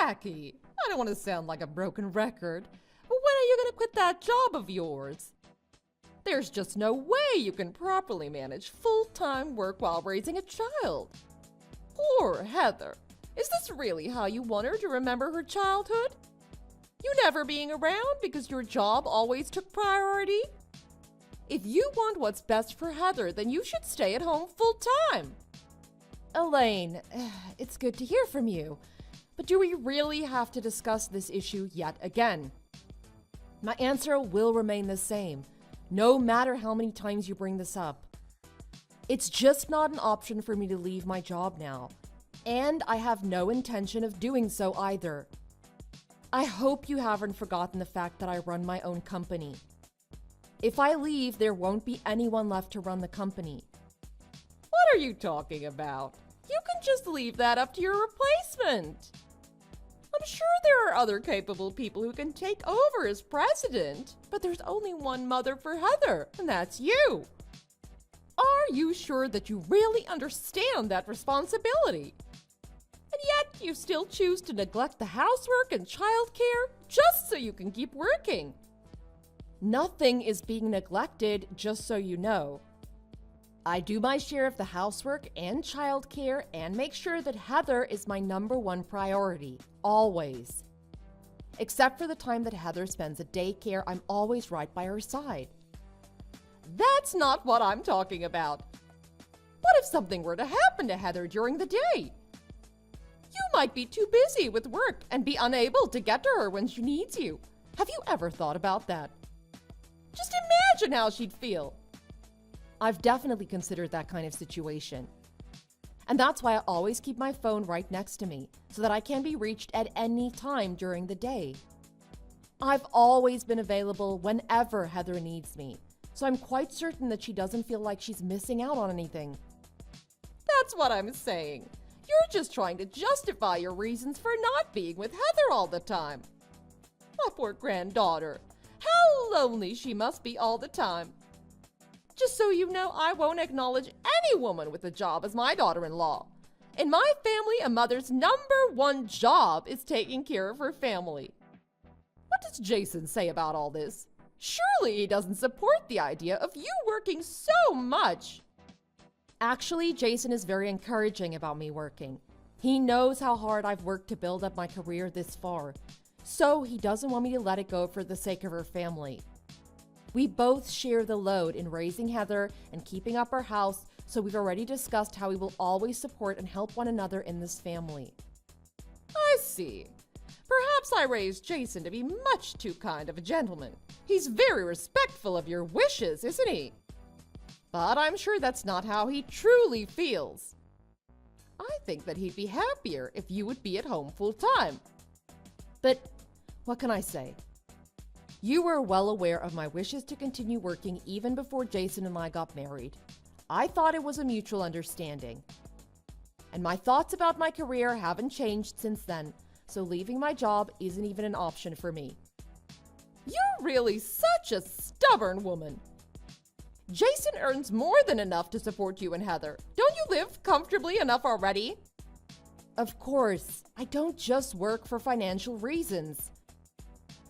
Jackie, I don't want to sound like a broken record, but when are you going to quit that job of yours? There's just no way you can properly manage full-time work while raising a child. Poor Heather. Is this really how you want her to remember her childhood? You never being around because your job always took priority? If you want what's best for Heather, then you should stay at home full-time. Elaine, it's good to hear from you, but do we really have to discuss this issue yet again? My answer will remain the same, no matter how many times you bring this up. It's just not an option for me to leave my job now, and I have no intention of doing so either. I hope you haven't forgotten the fact that I run my own company. If I leave, there won't be anyone left to run the company. What are you talking about? You can just leave that up to your replacement. I'm sure there are other capable people who can take over as president, but there's only one mother for Heather, and that's you. Are you sure that you really understand that responsibility? And yet you still choose to neglect the housework and childcare just so you can keep working. Nothing is being neglected, just so you know. I do my share of the housework and childcare and make sure that Heather is my #1 priority, always. Except for the time that Heather spends at daycare, I'm always right by her side. That's not what I'm talking about. What if something were to happen to Heather during the day? You might be too busy with work and be unable to get to her when she needs you. Have you ever thought about that? Just imagine how she'd feel. I've definitely considered that kind of situation. And that's why I always keep my phone right next to me, so that I can be reached at any time during the day. I've always been available whenever Heather needs me, so I'm quite certain that she doesn't feel like she's missing out on anything. That's what I'm saying. You're just trying to justify your reasons for not being with Heather all the time. My poor granddaughter. How lonely she must be all the time. Just so you know, I won't acknowledge any woman with a job as my daughter-in-law. In my family, a mother's #1 job is taking care of her family. What does Jason say about all this? Surely he doesn't support the idea of you working so much. Actually, Jason is very encouraging about me working. He knows how hard I've worked to build up my career this far, so he doesn't want me to let it go for the sake of her family. We both share the load in raising Heather and keeping up our house, so we've already discussed how we will always support and help one another in this family. I see. Perhaps I raised Jason to be much too kind of a gentleman. He's very respectful of your wishes, isn't he? But I'm sure that's not how he truly feels. I think that he'd be happier if you would be at home full-time. But what can I say? You were well aware of my wishes to continue working even before Jason and I got married. I thought it was a mutual understanding. And my thoughts about my career haven't changed since then, so leaving my job isn't even an option for me. You're really such a stubborn woman. Jason earns more than enough to support you and Heather. Don't you live comfortably enough already? Of course, I don't just work for financial reasons.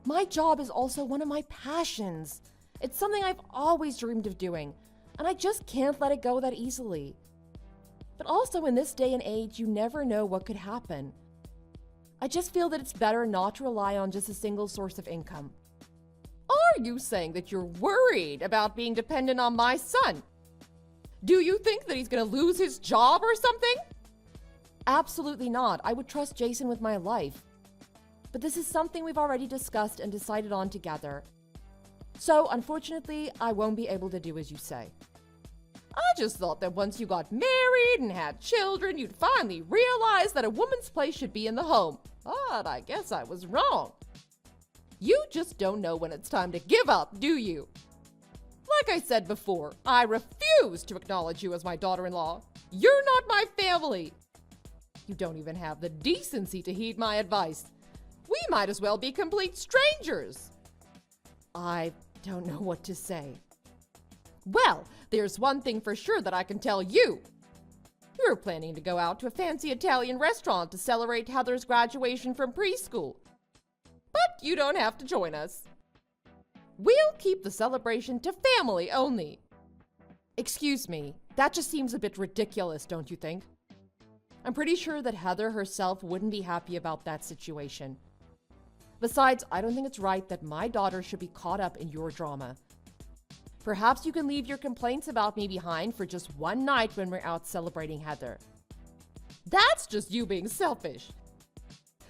My job is also one of my passions. It's something I've always dreamed of doing, and I just can't let it go that easily. But also in this day and age, you never know what could happen. I just feel that it's better not to rely on just a single source of income. Are you saying that you're worried about being dependent on my son? Do you think that he's going to lose his job or something? Absolutely not. I would trust Jason with my life. But this is something we've already discussed and decided on together. So, unfortunately, I won't be able to do as you say. I just thought that once you got married and had children, you'd finally realize that a woman's place should be in the home. But I guess I was wrong. You just don't know when it's time to give up, do you? Like I said before, I refuse to acknowledge you as my daughter-in-law. You're not my family. You don't even have the decency to heed my advice. We might as well be complete strangers. I don't know what to say. Well, there's one thing for sure that I can tell you. We were planning to go out to a fancy Italian restaurant to celebrate Heather's graduation from preschool. But you don't have to join us. We'll keep the celebration to family only. Excuse me, that just seems a bit ridiculous, don't you think? I'm pretty sure that Heather herself wouldn't be happy about that situation. Besides, I don't think it's right that my daughter should be caught up in your drama. Perhaps you can leave your complaints about me behind for just one night when we're out celebrating Heather. That's just you being selfish.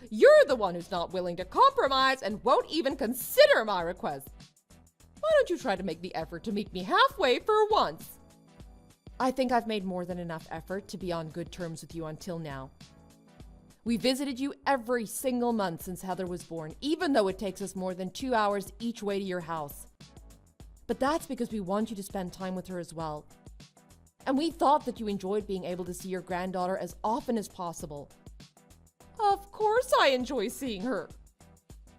You're the one who's not willing to compromise and won't even consider my request. Why don't you try to make the effort to meet me halfway for once? I think I've made more than enough effort to be on good terms with you until now. We visited you every single month since Heather was born, even though it takes us more than 2 hours each way to your house. But that's because we want you to spend time with her as well. And we thought that you enjoyed being able to see your granddaughter as often as possible. Of course I enjoy seeing her.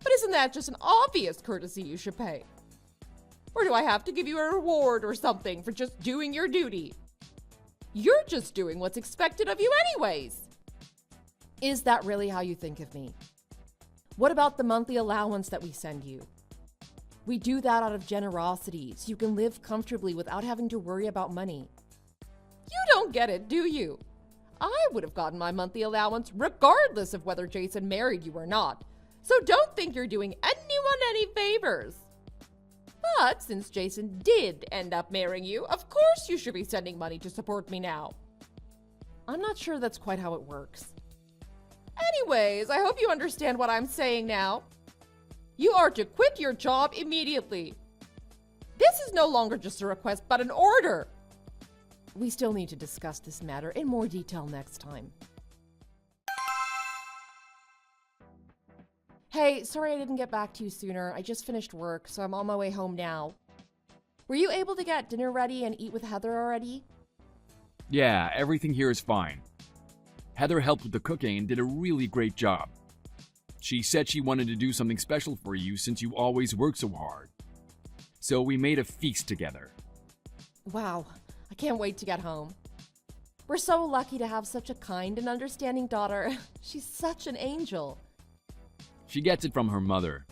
But isn't that just an obvious courtesy you should pay? Or do I have to give you a reward or something for just doing your duty? You're just doing what's expected of you anyways. Is that really how you think of me? What about the monthly allowance that we send you? We do that out of generosity, so you can live comfortably without having to worry about money. You don't get it, do you? I would have gotten my monthly allowance regardless of whether Jason married you or not, so don't think you're doing anyone any favors. But since Jason did end up marrying you, of course you should be sending money to support me now. I'm not sure that's quite how it works. Anyways, I hope you understand what I'm saying now. You are to quit your job immediately. This is no longer just a request, but an order. We still need to discuss this matter in more detail next time. Hey, sorry I didn't get back to you sooner. I just finished work, so I'm on my way home now. Were you able to get dinner ready and eat with Heather already? Yeah, everything here is fine. Heather helped with the cooking and did a really great job. She said she wanted to do something special for you since you always work so hard. So we made a feast together. Wow, I can't wait to get home. We're so lucky to have such a kind and understanding daughter. She's such an angel. She gets it from her mother.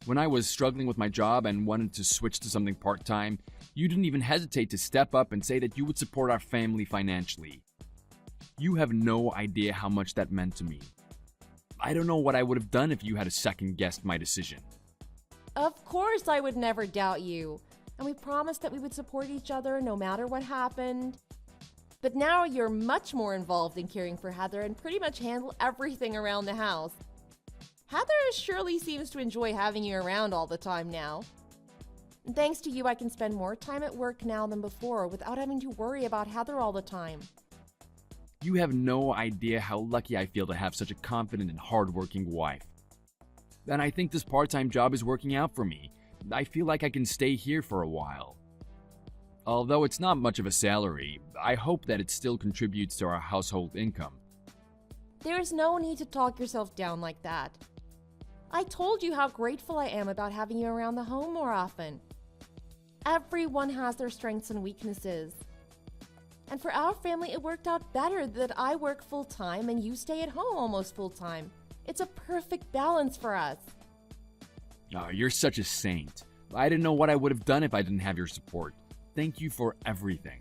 When I was struggling with my job and wanted to switch to something part-time, you didn't even hesitate to step up and say that you would support our family financially. You have no idea how much that meant to me. I don't know what I would have done if you had second-guessed my decision. Of course I would never doubt you. And we promised that we would support each other no matter what happened. But now you're much more involved in caring for Heather and pretty much handle everything around the house. Heather surely seems to enjoy having you around all the time now. And thanks to you, I can spend more time at work now than before without having to worry about Heather all the time. You have no idea how lucky I feel to have such a confident and hardworking wife. And I think this part-time job is working out for me. I feel like I can stay here for a while. Although it's not much of a salary, I hope that it still contributes to our household income. There's no need to talk yourself down like that. I told you how grateful I am about having you around the home more often. Everyone has their strengths and weaknesses. And for our family, it worked out better that I work full-time and you stay at home almost full-time. It's a perfect balance for us. Oh, you're such a saint. I didn't know what I would have done if I didn't have your support. Thank you for everything.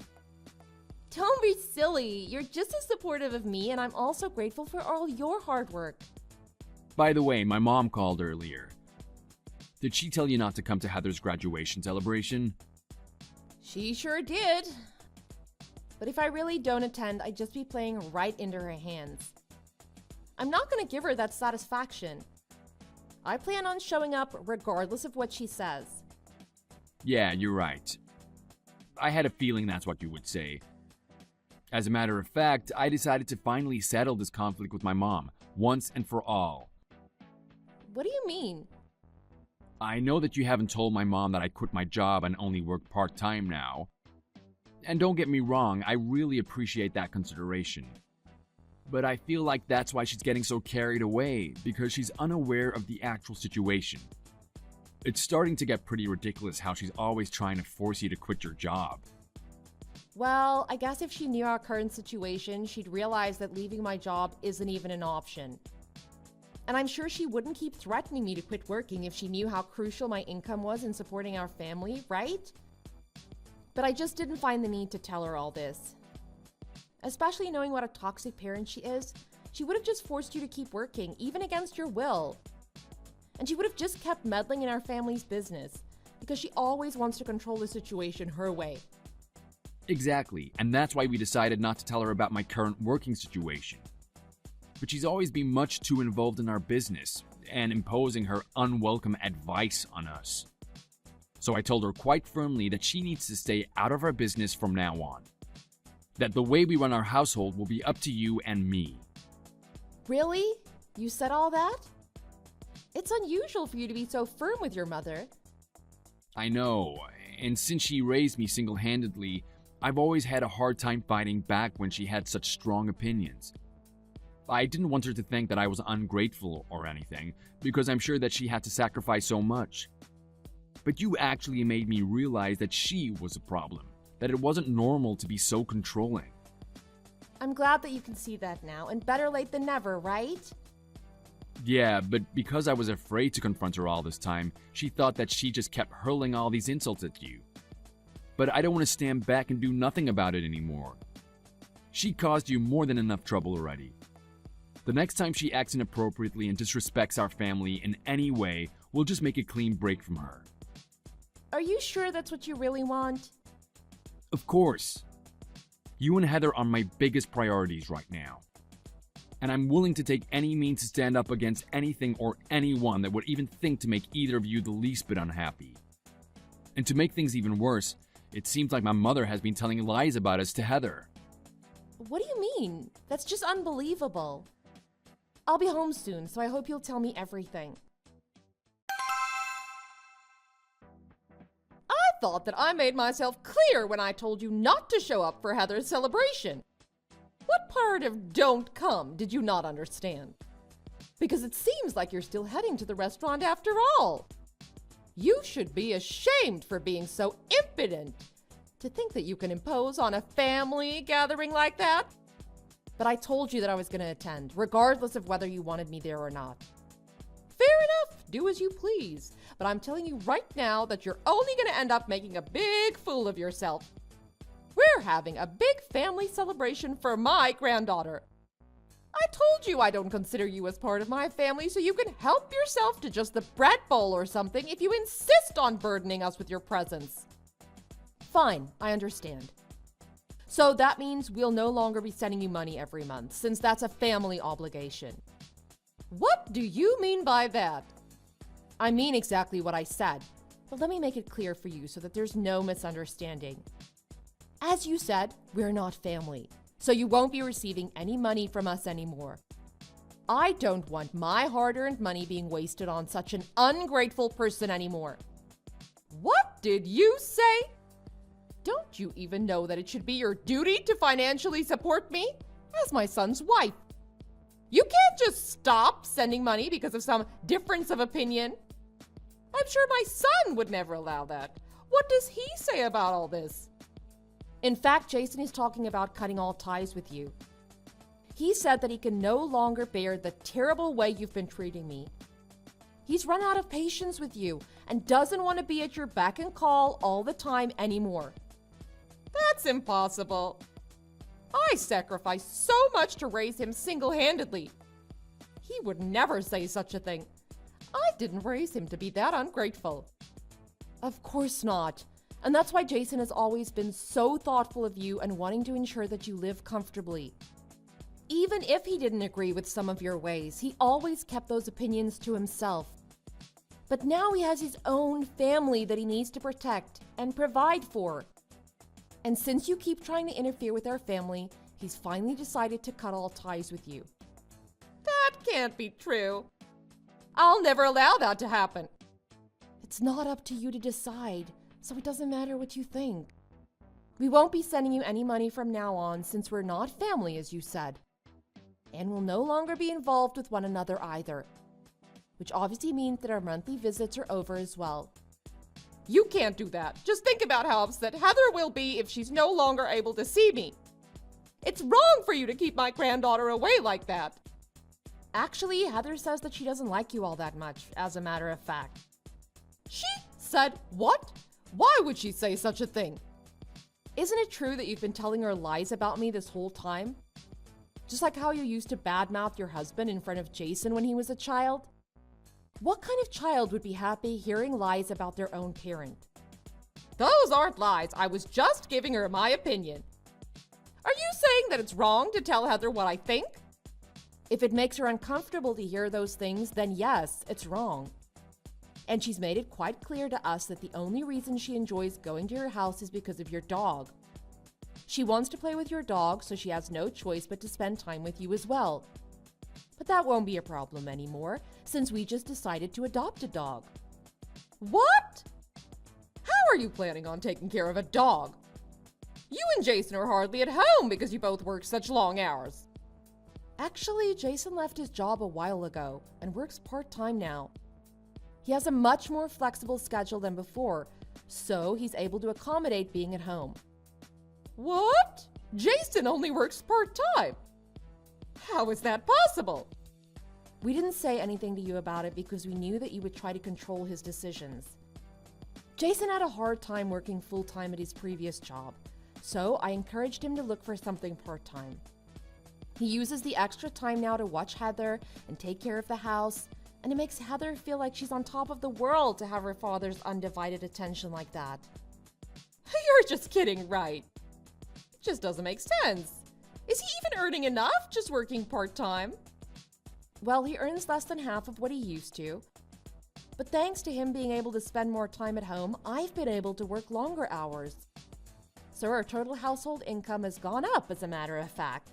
Don't be silly. You're just as supportive of me, and I'm also grateful for all your hard work. By the way, my mom called earlier. Did she tell you not to come to Heather's graduation celebration? She sure did. But if I really don't attend, I'd just be playing right into her hands. I'm not going to give her that satisfaction. I plan on showing up regardless of what she says. Yeah, you're right. I had a feeling that's what you would say. As a matter of fact, I decided to finally settle this conflict with my mom, once and for all. What do you mean? I know that you haven't told my mom that I quit my job and only work part-time now. And don't get me wrong, I really appreciate that consideration. But I feel like that's why she's getting so carried away, because she's unaware of the actual situation. It's starting to get pretty ridiculous how she's always trying to force you to quit your job. Well, I guess if she knew our current situation, she'd realize that leaving my job isn't even an option. And I'm sure she wouldn't keep threatening me to quit working if she knew how crucial my income was in supporting our family, right? But I just didn't find the need to tell her all this. Especially knowing what a toxic parent she is, she would have just forced you to keep working, even against your will. And she would have just kept meddling in our family's business, because she always wants to control the situation her way. Exactly, and that's why we decided not to tell her about my current working situation. But she's always been much too involved in our business and imposing her unwelcome advice on us. So I told her quite firmly that she needs to stay out of our business from now on. That the way we run our household will be up to you and me. Really? You said all that? It's unusual for you to be so firm with your mother. I know, and since she raised me single-handedly, I've always had a hard time fighting back when she had such strong opinions. I didn't want her to think that I was ungrateful or anything, because I'm sure that she had to sacrifice so much. But you actually made me realize that she was a problem, that it wasn't normal to be so controlling. I'm glad that you can see that now, and better late than never, right? Yeah, but because I was afraid to confront her all this time, she thought that she just kept hurling all these insults at you. But I don't want to stand back and do nothing about it anymore. She caused you more than enough trouble already. The next time she acts inappropriately and disrespects our family in any way, we'll just make a clean break from her. Are you sure that's what you really want? Of course. You and Heather are my biggest priorities right now. And I'm willing to take any means to stand up against anything or anyone that would even think to make either of you the least bit unhappy. And to make things even worse, it seems like my mother has been telling lies about us to Heather. What do you mean? That's just unbelievable. I'll be home soon, so I hope you'll tell me everything. I thought that I made myself clear when I told you not to show up for Heather's celebration. What part of "don't come" did you not understand? Because it seems like you're still heading to the restaurant after all. You should be ashamed for being so impudent to think that you can impose on a family gathering like that. But I told you that I was going to attend, regardless of whether you wanted me there or not. Fair enough, do as you please. But I'm telling you right now that you're only going to end up making a big fool of yourself. We're having a big family celebration for my granddaughter. I told you I don't consider you as part of my family, so you can help yourself to just the bread bowl or something if you insist on burdening us with your presence. Fine, I understand. So that means we'll no longer be sending you money every month, since that's a family obligation. What do you mean by that? I mean exactly what I said, but let me make it clear for you so that there's no misunderstanding. As you said, we're not family, so you won't be receiving any money from us anymore. I don't want my hard-earned money being wasted on such an ungrateful person anymore. What did you say? Don't you even know that it should be your duty to financially support me as my son's wife? You can't just stop sending money because of some difference of opinion. I'm sure my son would never allow that. What does he say about all this? In fact, Jason is talking about cutting all ties with you. He said that he can no longer bear the terrible way you've been treating me. He's run out of patience with you and doesn't want to be at your beck and call all the time anymore. That's impossible. I sacrificed so much to raise him single-handedly. He would never say such a thing. I didn't raise him to be that ungrateful. Of course not. And that's why Jason has always been so thoughtful of you and wanting to ensure that you live comfortably. Even if he didn't agree with some of your ways, he always kept those opinions to himself. But now he has his own family that he needs to protect and provide for. And since you keep trying to interfere with our family, he's finally decided to cut all ties with you. That can't be true. I'll never allow that to happen. It's not up to you to decide, so it doesn't matter what you think. We won't be sending you any money from now on since we're not family, as you said. And we'll no longer be involved with one another either, which obviously means that our monthly visits are over as well. You can't do that. Just think about how upset Heather will be if she's no longer able to see me. It's wrong for you to keep my granddaughter away like that. Actually, Heather says that she doesn't like you all that much, as a matter of fact. She said what? Why would she say such a thing? Isn't it true that you've been telling her lies about me this whole time? Just like how you used to badmouth your husband in front of Jason when he was a child? What kind of child would be happy hearing lies about their own parent? Those aren't lies. I was just giving her my opinion. Are you saying that it's wrong to tell Heather what I think? If it makes her uncomfortable to hear those things, then yes, it's wrong. And she's made it quite clear to us that the only reason she enjoys going to your house is because of your dog. She wants to play with your dog, so she has no choice but to spend time with you as well. But that won't be a problem anymore, since we just decided to adopt a dog. What? How are you planning on taking care of a dog? You and Jason are hardly at home because you both work such long hours. Actually, Jason left his job a while ago and works part-time now. He has a much more flexible schedule than before, so he's able to accommodate being at home. What? Jason only works part-time. How is that possible? We didn't say anything to you about it because we knew that you would try to control his decisions. Jason had a hard time working full-time at his previous job, so I encouraged him to look for something part-time. He uses the extra time now to watch Heather and take care of the house, and it makes Heather feel like she's on top of the world to have her father's undivided attention like that. You're just kidding, right? It just doesn't make sense. Is he even earning enough just working part-time? Well, he earns less than half of what he used to. But thanks to him being able to spend more time at home, I've been able to work longer hours. So our total household income has gone up, as a matter of fact.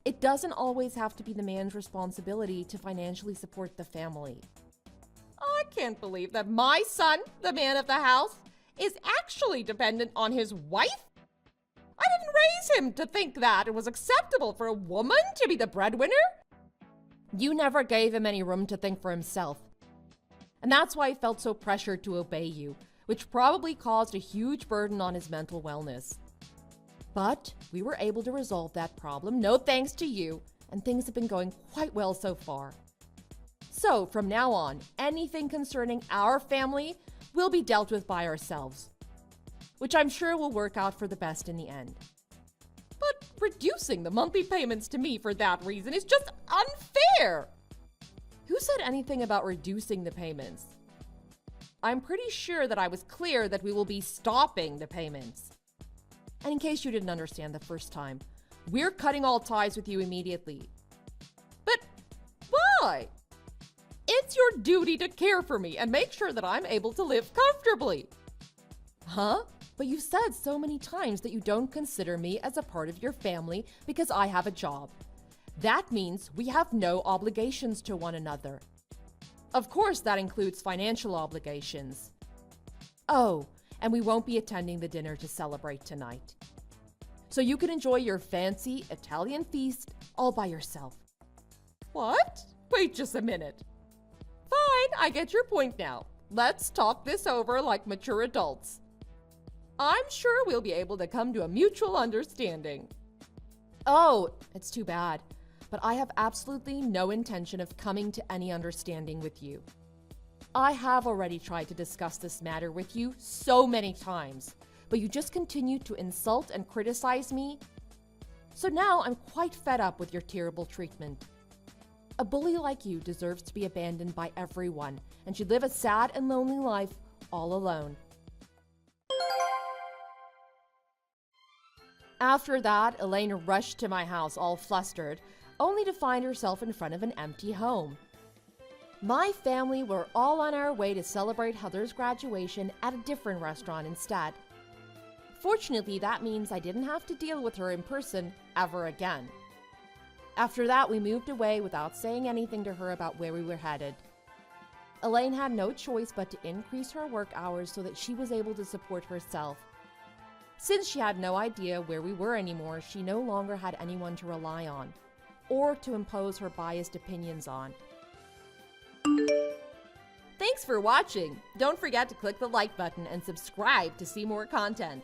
It doesn't always have to be the man's responsibility to financially support the family. I can't believe that my son, the man of the house, is actually dependent on his wife. I didn't raise him to think that it was acceptable for a woman to be the breadwinner. You never gave him any room to think for himself. And that's why he felt so pressured to obey you, which probably caused a huge burden on his mental wellness. But we were able to resolve that problem, no thanks to you, and things have been going quite well so far. So from now on, anything concerning our family will be dealt with by ourselves, which I'm sure will work out for the best in the end. But reducing the monthly payments to me for that reason is just unfair. Who said anything about reducing the payments? I'm pretty sure that I was clear that we will be stopping the payments. And in case you didn't understand the first time, we're cutting all ties with you immediately. But why? It's your duty to care for me and make sure that I'm able to live comfortably. Huh? But you said so many times that you don't consider me as a part of your family because I have a job. That means we have no obligations to one another. Of course, that includes financial obligations. Oh, and we won't be attending the dinner to celebrate tonight. So you can enjoy your fancy Italian feast all by yourself. What? Wait just a minute. Fine, I get your point now. Let's talk this over like mature adults. I'm sure we'll be able to come to a mutual understanding. Oh, it's too bad, but I have absolutely no intention of coming to any understanding with you. I have already tried to discuss this matter with you so many times, but you just continue to insult and criticize me. So now I'm quite fed up with your terrible treatment. A bully like you deserves to be abandoned by everyone and should live a sad and lonely life all alone. After that, Elaine rushed to my house all flustered, only to find herself in front of an empty home. My family were all on our way to celebrate Heather's graduation at a different restaurant instead. Fortunately, that means I didn't have to deal with her in person ever again. After that, we moved away without saying anything to her about where we were headed. Elaine had no choice but to increase her work hours so that she was able to support herself. Since she had no idea where we were anymore, she no longer had anyone to rely on, or to impose her biased opinions on. Thank Thanks for watching. Don't forget to click the like button and subscribe to see more content.